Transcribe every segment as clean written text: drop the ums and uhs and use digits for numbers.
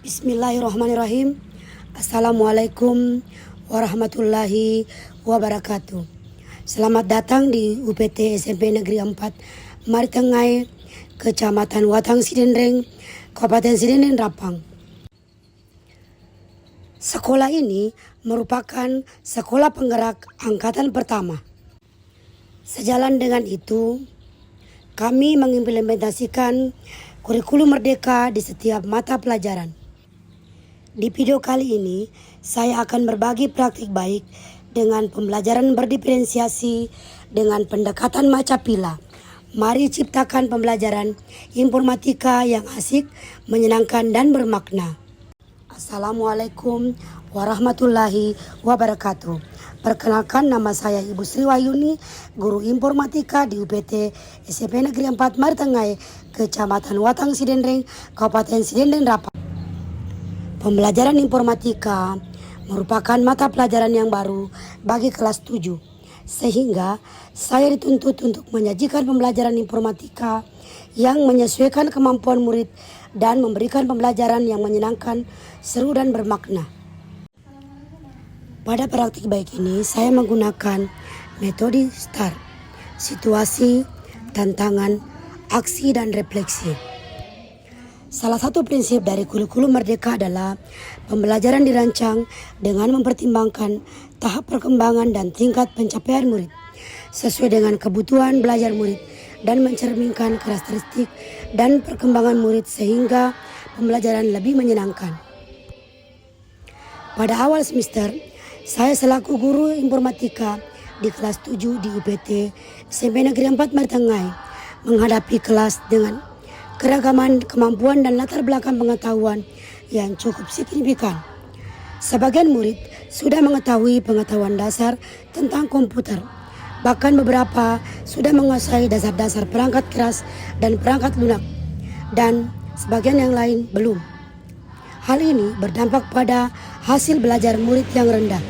Bismillahirrahmanirrahim. Assalamualaikum warahmatullahi wabarakatuh. Selamat datang di UPT SMP Negeri 4 Maritengai, Kecamatan Watang Sidendreng, Kabupaten Sidendreng Rapang. Sekolah ini merupakan sekolah penggerak angkatan pertama. Sejalan dengan itu, kami mengimplementasikan kurikulum merdeka di setiap mata pelajaran. Di video kali ini, saya akan berbagi praktik baik dengan pembelajaran berdiferensiasi dengan pendekatan Macapila. Mari ciptakan pembelajaran informatika yang asik, menyenangkan, dan bermakna. Assalamualaikum warahmatullahi wabarakatuh. Perkenalkan, nama saya Ibu Sri Wahyuni, guru informatika di UPT SMP Negeri 4 Maritengai, Kecamatan Watang Sidendreng, Kabupaten Sidendreng Rapang. Pembelajaran informatika merupakan mata pelajaran yang baru bagi kelas 7, sehingga saya dituntut untuk menyajikan pembelajaran informatika yang menyesuaikan kemampuan murid dan memberikan pembelajaran yang menyenangkan, seru, dan bermakna. Pada praktik baik ini, saya menggunakan metode STAR, situasi, tantangan, aksi, dan refleksi. Salah satu prinsip dari kurikulum merdeka adalah pembelajaran dirancang dengan mempertimbangkan tahap perkembangan dan tingkat pencapaian murid sesuai dengan kebutuhan belajar murid dan mencerminkan karakteristik dan perkembangan murid sehingga pembelajaran lebih menyenangkan. Pada awal semester, saya selaku guru informatika di kelas 7 di UPT SMP Negeri 4 Maritengai menghadapi kelas dengan keragaman kemampuan dan latar belakang pengetahuan yang cukup signifikan. Sebagian murid sudah mengetahui pengetahuan dasar tentang komputer, bahkan beberapa sudah menguasai dasar-dasar perangkat keras dan perangkat lunak, dan sebagian yang lain belum. Hal ini berdampak pada hasil belajar murid yang rendah.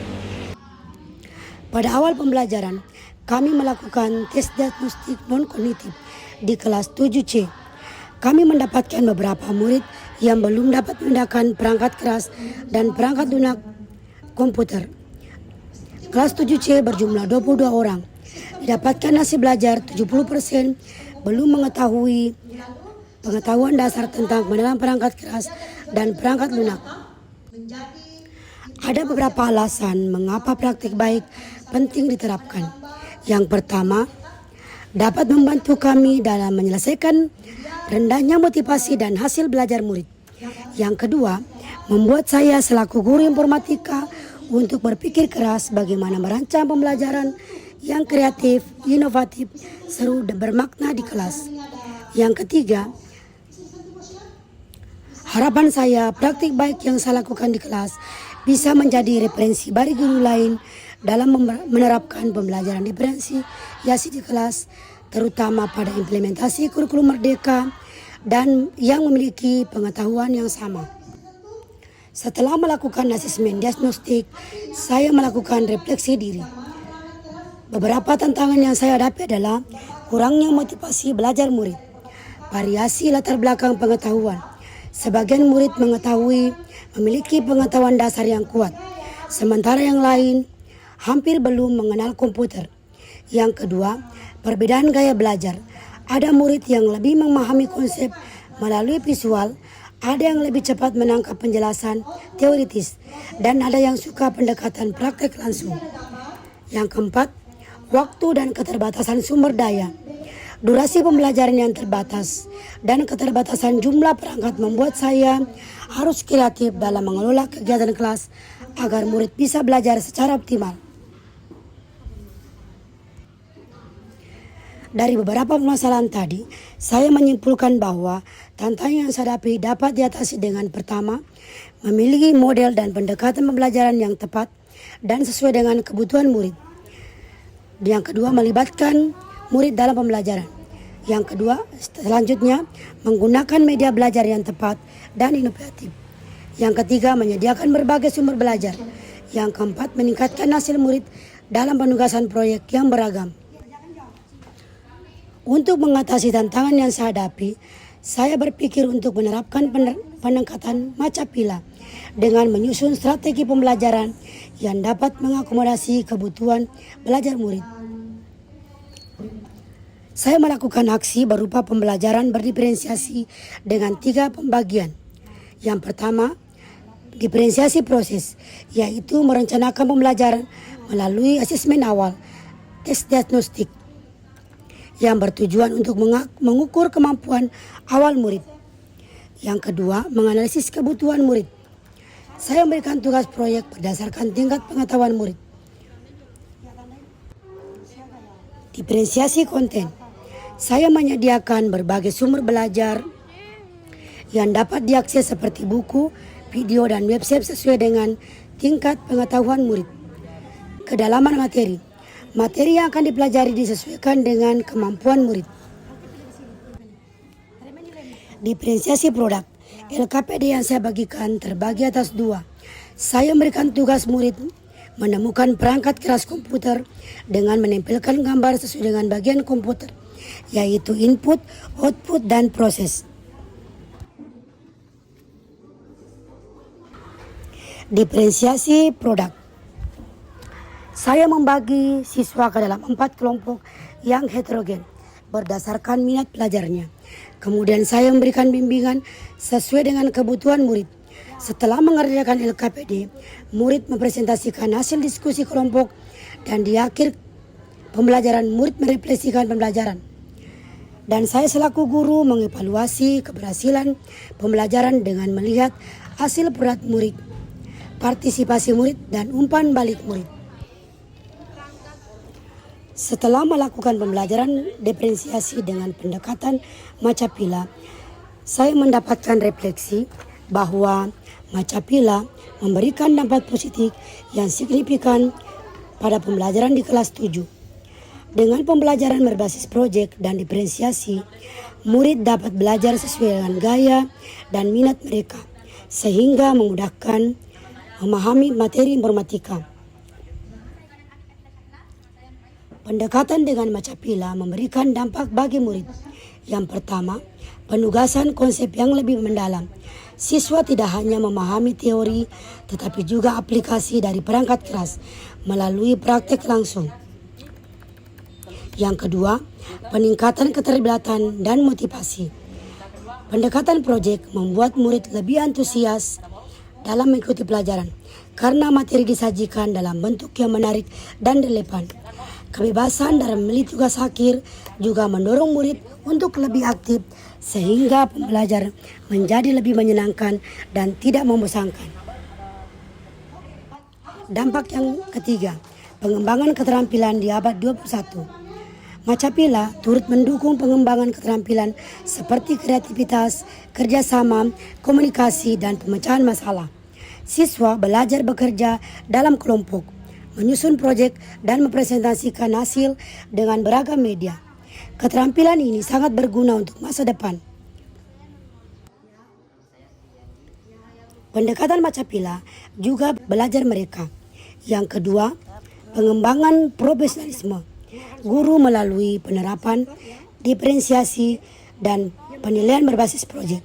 Pada awal pembelajaran, kami melakukan tes diagnostik non-kognitif di kelas 7C. Kami mendapatkan beberapa murid yang belum dapat membedakan perangkat keras dan perangkat lunak komputer. Kelas 7C berjumlah 22 orang. Didapatkan hasil belajar 70% belum mengetahui pengetahuan dasar tentang pengenalan perangkat keras dan perangkat lunak. Ada beberapa alasan mengapa praktik baik penting diterapkan. Yang pertama, dapat membantu kami dalam menyelesaikan rendahnya motivasi dan hasil belajar murid. Yang kedua, membuat saya selaku guru informatika untuk berpikir keras bagaimana merancang pembelajaran yang kreatif, inovatif, seru, dan bermakna di kelas. Yang ketiga, harapan saya praktik baik yang saya lakukan di kelas bisa menjadi referensi bagi guru lain dalam menerapkan pembelajaran diferensiasi di kelas, terutama pada implementasi kurikulum merdeka dan yang memiliki pengetahuan yang sama. Setelah melakukan asesmen diagnostik, saya melakukan refleksi diri. Beberapa tantangan yang saya hadapi adalah kurangnya motivasi belajar murid, variasi latar belakang pengetahuan. Sebagian murid mengetahui memiliki pengetahuan dasar yang kuat, sementara yang lain hampir belum mengenal komputer. Yang kedua, perbedaan gaya belajar. Ada murid yang lebih memahami konsep melalui visual, ada yang lebih cepat menangkap penjelasan teoritis, dan ada yang suka pendekatan praktek langsung. Yang keempat, waktu dan keterbatasan sumber daya. Durasi pembelajaran yang terbatas dan keterbatasan jumlah perangkat membuat saya harus kreatif dalam mengelola kegiatan kelas agar murid bisa belajar secara optimal. Dari beberapa permasalahan tadi, saya menyimpulkan bahwa tantangan yang saya hadapi dapat diatasi dengan pertama, memiliki model dan pendekatan pembelajaran yang tepat dan sesuai dengan kebutuhan murid. Yang kedua, melibatkan murid dalam pembelajaran. Yang kedua, selanjutnya, menggunakan media belajar yang tepat dan inovatif. Yang ketiga, menyediakan berbagai sumber belajar. Yang keempat, meningkatkan hasil murid dalam penugasan proyek yang beragam. Untuk mengatasi tantangan yang saya hadapi, Saya berpikir untuk menerapkan pendekatan Macapila dengan menyusun strategi pembelajaran yang dapat mengakomodasi kebutuhan belajar murid. Saya melakukan aksi berupa pembelajaran berdiferensiasi dengan 3 pembagian. Yang pertama, diferensiasi proses, yaitu merencanakan pembelajaran melalui asesmen awal, tes diagnostik, yang bertujuan untuk mengukur kemampuan awal murid. Yang kedua, menganalisis kebutuhan murid. Saya memberikan tugas proyek berdasarkan tingkat pengetahuan murid. Diferensiasi konten. Saya menyediakan berbagai sumber belajar yang dapat diakses seperti buku, video, dan website sesuai dengan tingkat pengetahuan murid. Kedalaman materi. Materi yang akan dipelajari disesuaikan dengan kemampuan murid. Diferensiasi produk. LKPD yang saya bagikan terbagi atas 2. Saya memberikan tugas murid menemukan perangkat keras komputer dengan menempelkan gambar sesuai dengan bagian komputer, yaitu input, output, dan proses. Diferensiasi produk. Saya membagi siswa ke dalam 4 kelompok yang heterogen berdasarkan minat belajarnya. Kemudian saya memberikan bimbingan sesuai dengan kebutuhan murid. Setelah mengerjakan LKPD, murid mempresentasikan hasil diskusi kelompok dan di akhir pembelajaran murid merefleksikan pembelajaran. Dan saya selaku guru mengevaluasi keberhasilan pembelajaran dengan melihat hasil produk murid, partisipasi murid, dan umpan balik murid. Setelah melakukan pembelajaran diferensiasi dengan pendekatan Macapila, saya mendapatkan refleksi bahwa Macapila memberikan dampak positif yang signifikan pada pembelajaran di kelas 7. Dengan pembelajaran berbasis proyek dan diferensiasi, murid dapat belajar sesuai dengan gaya dan minat mereka, sehingga memudahkan memahami materi informatika. Pendekatan dengan Macapila memberikan dampak bagi murid. Yang pertama, penugasan konsep yang lebih mendalam. Siswa tidak hanya memahami teori, tetapi juga aplikasi dari perangkat keras melalui praktek langsung. Yang kedua, peningkatan keterlibatan dan motivasi. Pendekatan proyek membuat murid lebih antusias dalam mengikuti pelajaran karena materi disajikan dalam bentuk yang menarik dan relevan. Kebebasan dalam memilih tugas akhir juga mendorong murid untuk lebih aktif sehingga pembelajaran menjadi lebih menyenangkan dan tidak membosankan. Dampak yang ketiga, pengembangan keterampilan di abad 21. Macapila turut mendukung pengembangan keterampilan seperti kreativitas, kerjasama, komunikasi, dan pemecahan masalah. Siswa belajar bekerja dalam kelompok, menyusun proyek, dan mempresentasikan hasil dengan beragam media. Keterampilan ini sangat berguna untuk masa depan. Pendekatan Macapila juga belajar mereka. Yang kedua, pengembangan profesionalisme. Guru melalui penerapan, diferensiasi, dan penilaian berbasis proyek.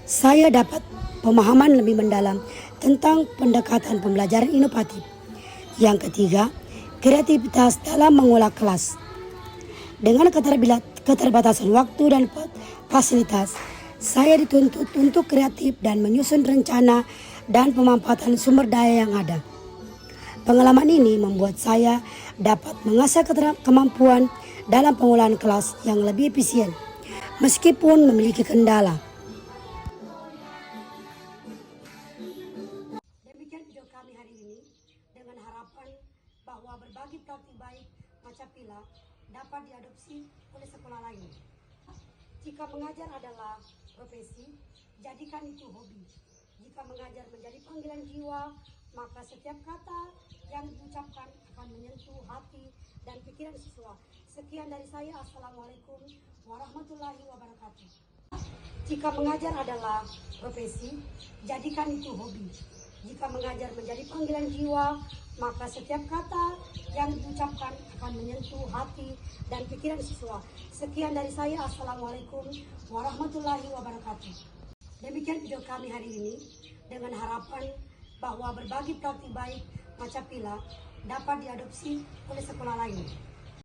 Saya dapat pemahaman lebih mendalam tentang pendekatan pembelajaran inovatif. Yang ketiga, kreativitas dalam mengolah kelas. Dengan keterbatasan waktu dan fasilitas, saya dituntut untuk kreatif dan menyusun rencana dan pemanfaatan sumber daya yang ada. Pengalaman ini membuat saya dapat mengasah kemampuan dalam pengolahan kelas yang lebih efisien, meskipun memiliki kendala. Demikian video kami hari ini, dengan harapan bahwa berbagi praktik baik Macapila dapat diadopsi oleh sekolah lain. Jika mengajar adalah profesi, jadikan itu hobi. Jika mengajar menjadi panggilan jiwa, maka setiap kata yang diucapkan akan menyentuh hati dan pikiran siswa. Sekian dari saya. Assalamualaikum warahmatullahi wabarakatuh. Jika mengajar adalah profesi, jadikan itu hobi. Jika mengajar menjadi panggilan jiwa, maka setiap kata yang diucapkan akan menyentuh hati dan pikiran siswa. Sekian dari saya. Assalamualaikum warahmatullahi wabarakatuh. Demikian video kami hari ini, dengan harapan bahwa berbagi praktik baik Macapila dapat diadopsi oleh sekolah lain.